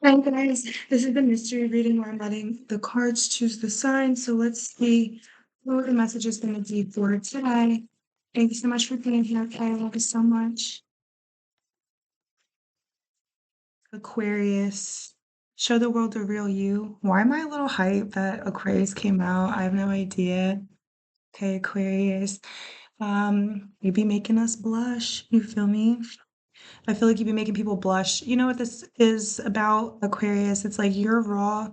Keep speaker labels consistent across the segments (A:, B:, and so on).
A: Hi guys, this is the mystery reading where I'm letting the cards choose the sign. So let's see what the message is going to be for today. Thank you so much for being here. Okay, I love you so much. Aquarius, show the world the real you. Why am I a little hyped that Aquarius came out? I have no idea. Okay, Aquarius. You be making us blush. You feel me? I feel like you be making people blush. You know what this is about, Aquarius? It's like your raw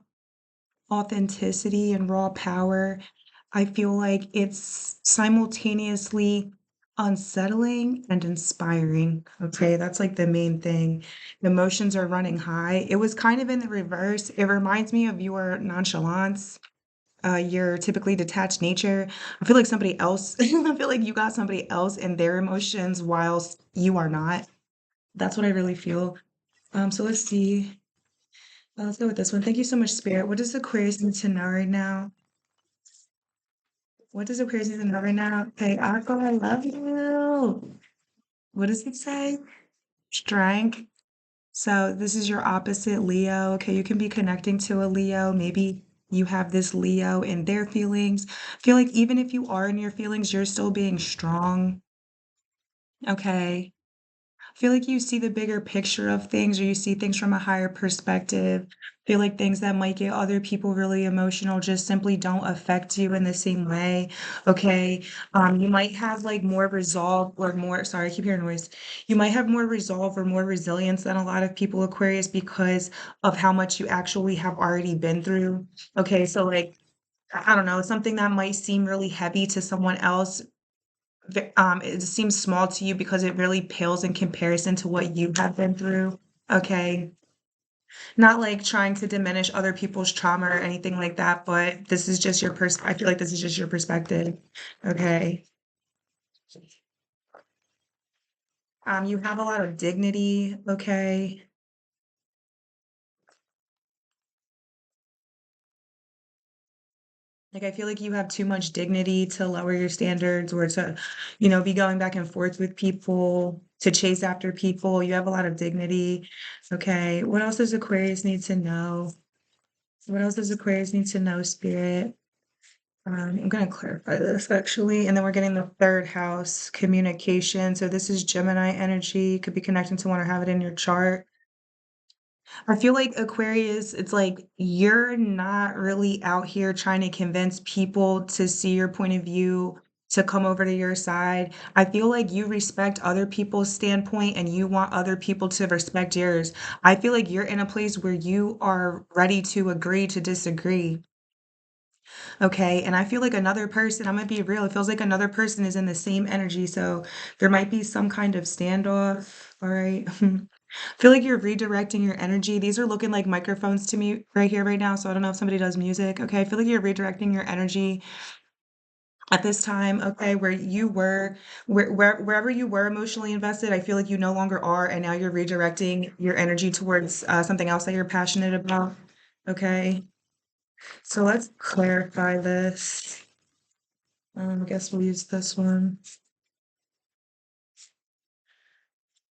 A: authenticity and raw power. I feel like it's simultaneously unsettling and inspiring. Okay, that's like the main thing. The emotions are running high. It was kind of in the reverse. It reminds me of your nonchalance, your typically detached nature. I feel like somebody else, I feel like you got somebody else in their emotions whilst you are not. That's what I really feel. So let's see. Let's go with this one. Thank you so much, Spirit. What does Aquarius need to know right now? What does Aquarius need to know right now? Okay, Aqua, I love you. What does it say? Strength. So this is your opposite Leo. Okay, you can be connecting to a Leo. Maybe you have this Leo in their feelings. I feel like even if you are in your feelings, you're still being strong. Okay. Feel like you see the bigger picture of things or you see things from a higher perspective. Feel like things that might get other people really emotional just simply don't affect you in the same way. Okay. You might have like more resolve or more, sorry, I keep hearing noise. You might have more resolve or more resilience than a lot of people, Aquarius, because of how much you actually have already been through. Okay. So like, I don't know, something that might seem really heavy to someone else it seems small to you because it really pales in comparison to what you have been through. Okay. Not like trying to diminish other people's trauma or anything like that, but this is just your I feel like this is just your perspective. Okay. You have a lot of dignity. Okay. Like I feel like you have too much dignity to lower your standards or to, be going back and forth with people, to chase after people. You have a lot of dignity. Okay. What else does Aquarius need to know? What else does Aquarius need to know, Spirit? I'm going to clarify this actually. And then we're getting the third house, communication. So this is Gemini energy. Could be connecting to one or have it in your chart. I feel like Aquarius, it's like you're not really out here trying to convince people to see your point of view, to come over to your side. I feel like you respect other people's standpoint and you want other people to respect yours. I feel like you're in a place where you are ready to agree to disagree. Okay. And I feel like another person, I'm gonna be real, it feels like another person is in the same energy. So there might be some kind of standoff. All right. I feel like you're redirecting your energy. These are looking like microphones to me right here, right now. So I don't know if somebody does music. Okay. I feel like you're redirecting your energy at this time. Okay. Where you were, wherever you were emotionally invested, I feel like you no longer are. And now you're redirecting your energy towards something else that you're passionate about. Okay. So let's clarify this. I guess we'll use this one.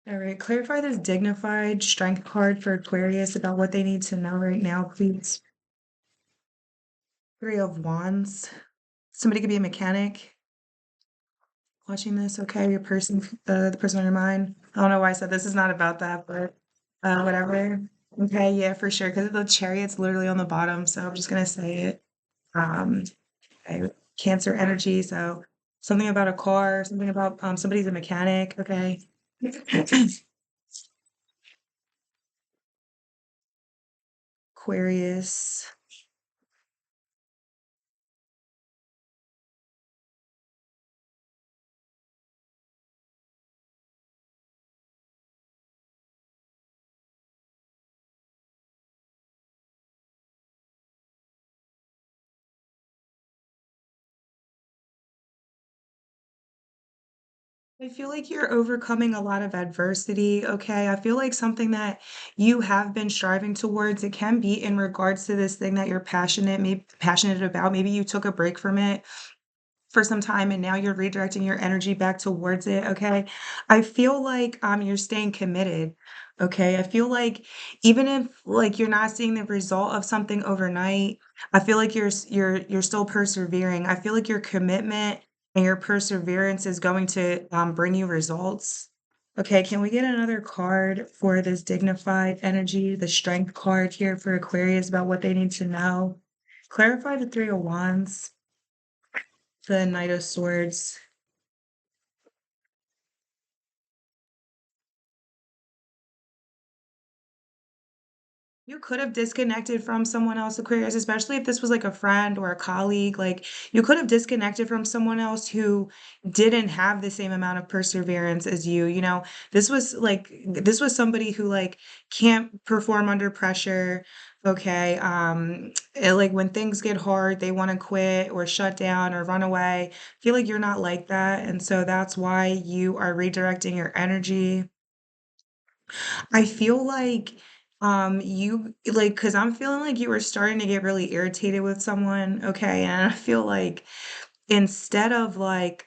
A: All right, clarify this dignified strength card for Aquarius about what they need to know right now, please. Three of Wands. Somebody could be a mechanic watching this. Okay, your person, the person on your mind. I don't know why I said this is not about that, but whatever. Okay, yeah, for sure. Because the chariot's literally on the bottom, so I'm just gonna say it. Um, okay, Cancer energy. So something about a car, something about somebody's a mechanic. Okay. Aquarius. I feel like you're overcoming a lot of adversity, okay? I feel like something that you have been striving towards, it can be in regards to this thing that you're passionate about. Maybe you took a break from it for some time and now you're redirecting your energy back towards it, okay? I feel like you're staying committed. Okay, I feel like even if, like, you're not seeing the result of something overnight, I feel like you're still persevering. I feel like your commitment and your perseverance is going to, bring you results. Okay, can we get another card for this dignified energy, the strength card here for Aquarius about what they need to know? Clarify the 3 of Wands, the Knight of Swords. You could have disconnected from someone else, Aquarius, especially if this was like a friend or a colleague. Like, you could have disconnected from someone else who didn't have the same amount of perseverance as you. This was somebody who like can't perform under pressure. Okay. Like when things get hard, they want to quit or shut down or run away. I feel like you're not like that. And so that's why you are redirecting your energy. I feel like, you like, because 'cause I'm feeling like you were starting to get really irritated with someone, okay, and I feel like instead of, like,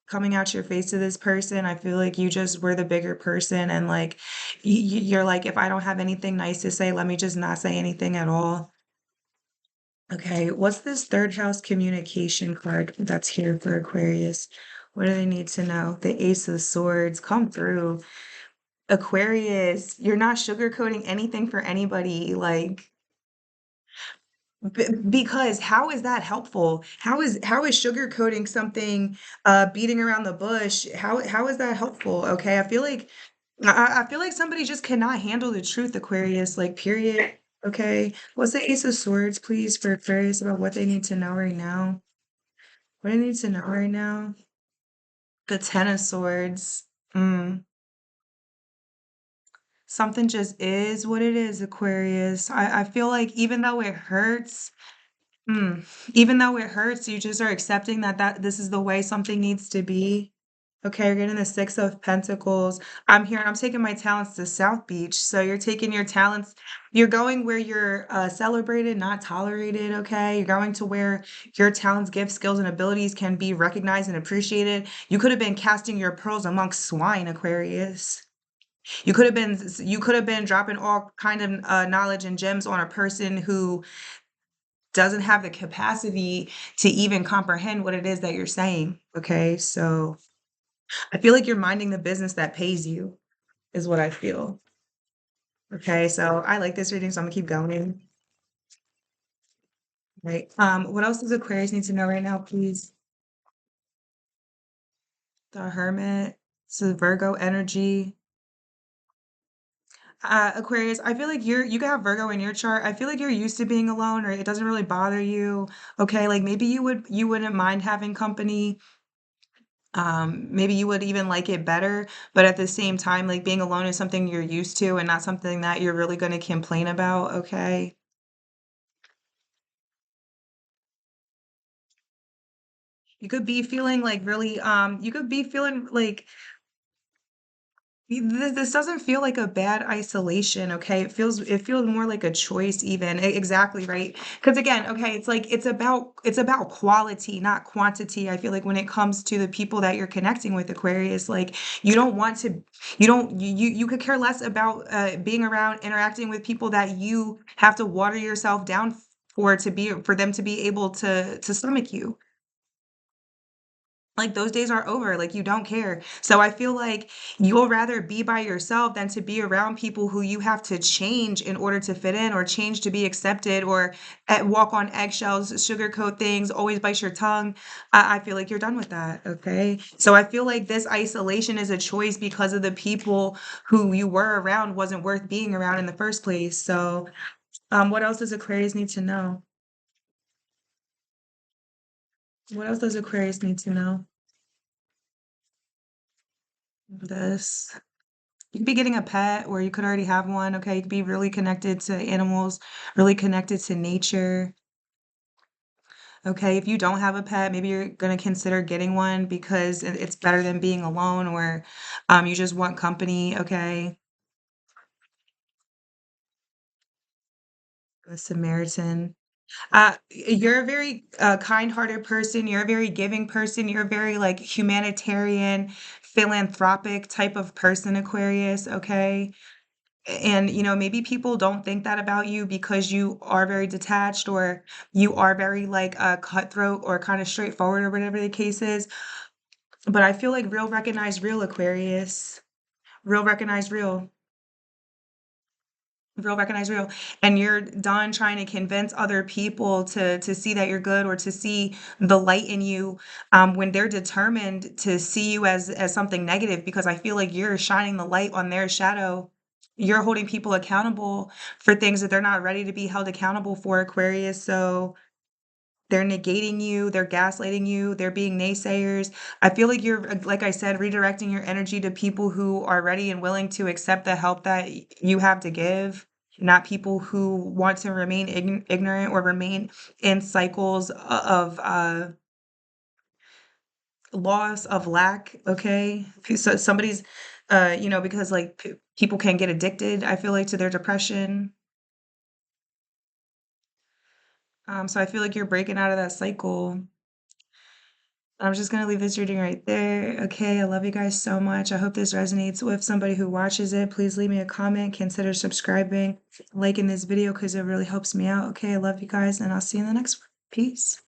A: coming out your face to this person, I feel like you just were the bigger person and, like, you're like, "If I don't have anything nice to say, let me just not say anything at all." Okay, what's this 3rd house communication card that's here for Aquarius? What do they need to know? The Ace of Swords, come through. Aquarius, you're not sugarcoating anything for anybody, like, because how is that helpful? How is sugarcoating something, beating around the bush, how is that helpful? Okay, I feel like somebody just cannot handle the truth, Aquarius, like, period, okay? What's the Ace of Swords, please, for Aquarius about what they need to know right now? What do they need to know right now? The 10 of Swords. Mm. Something just is what it is, Aquarius. I feel like mm, even though it hurts, you just are accepting that this is the way something needs to be. Okay, you're getting the 6 of Pentacles. I'm here and I'm taking my talents to South Beach. So you're taking your talents, you're going where you're celebrated, not tolerated. Okay, you're going to where your talents, gifts, skills, and abilities can be recognized and appreciated. You could have been casting your pearls amongst swine, Aquarius. You could have been dropping all kind of knowledge and gems on a person who doesn't have the capacity to even comprehend what it is that you're saying. Okay, so I feel like you're minding the business that pays you, is what I feel. Okay, so I like this reading, so I'm gonna keep going. Right. What else does Aquarius need to know right now, please? The Hermit. So Virgo energy. Aquarius, I feel like you can have Virgo in your chart. I feel like you're used to being alone or it doesn't really bother you. Okay, like maybe you wouldn't mind having company. Maybe you would even like it better, but at the same time, like being alone is something you're used to and not something that you're really going to complain about, okay? You could be feeling like this doesn't feel like a bad isolation, okay? It feels more like a choice even. Exactly, right? Because again, okay, it's like it's about quality, not quantity. I feel like when it comes to the people that you're connecting with, Aquarius, like you don't want to you don't you could care less about being around interacting with people that you have to water yourself down for them to be able to stomach you. Like, those days are over, like, you don't care. So I feel like you'll rather be by yourself than to be around people who you have to change in order to fit in or change to be accepted or, walk on eggshells, sugarcoat things, always bite your tongue. I feel like you're done with that, okay? So I feel like this isolation is a choice because of the people who you were around wasn't worth being around in the first place. So, what else does Aquarius need to know? What else does Aquarius need to know? This. You could be getting a pet or you could already have one, okay? You could be really connected to animals, really connected to nature, okay? If you don't have a pet, maybe you're gonna consider getting one because it's better than being alone or, you just want company, okay? A Samaritan. You're a very, kind-hearted person, you're a very giving person, you're a very, like, humanitarian, philanthropic type of person, Aquarius, okay? And, maybe people don't think that about you because you are very detached or you are very, like, cutthroat or kinda straightforward or whatever the case is, but I feel like real recognize real, Aquarius. Real recognize real. Real recognize real, and you're done trying to convince other people to see that you're good or to see the light in you, when they're determined to see you as something negative because I feel like you're shining the light on their shadow. You're holding people accountable for things that they're not ready to be held accountable for, Aquarius, so they're negating you, they're gaslighting you, they're being naysayers. I feel like you're, like I said, redirecting your energy to people who are ready and willing to accept the help that you have to give, not people who want to remain ignorant or remain in cycles of loss, of lack. Okay. So somebody's, because like people can get addicted, I feel like, to their depression. So I feel like you're breaking out of that cycle. I'm just gonna leave this reading right there. Okay, I love you guys so much. I hope this resonates with somebody who watches it. Please leave me a comment, consider subscribing, liking this video because it really helps me out. Okay, I love you guys, and I'll see you in the next one. Peace.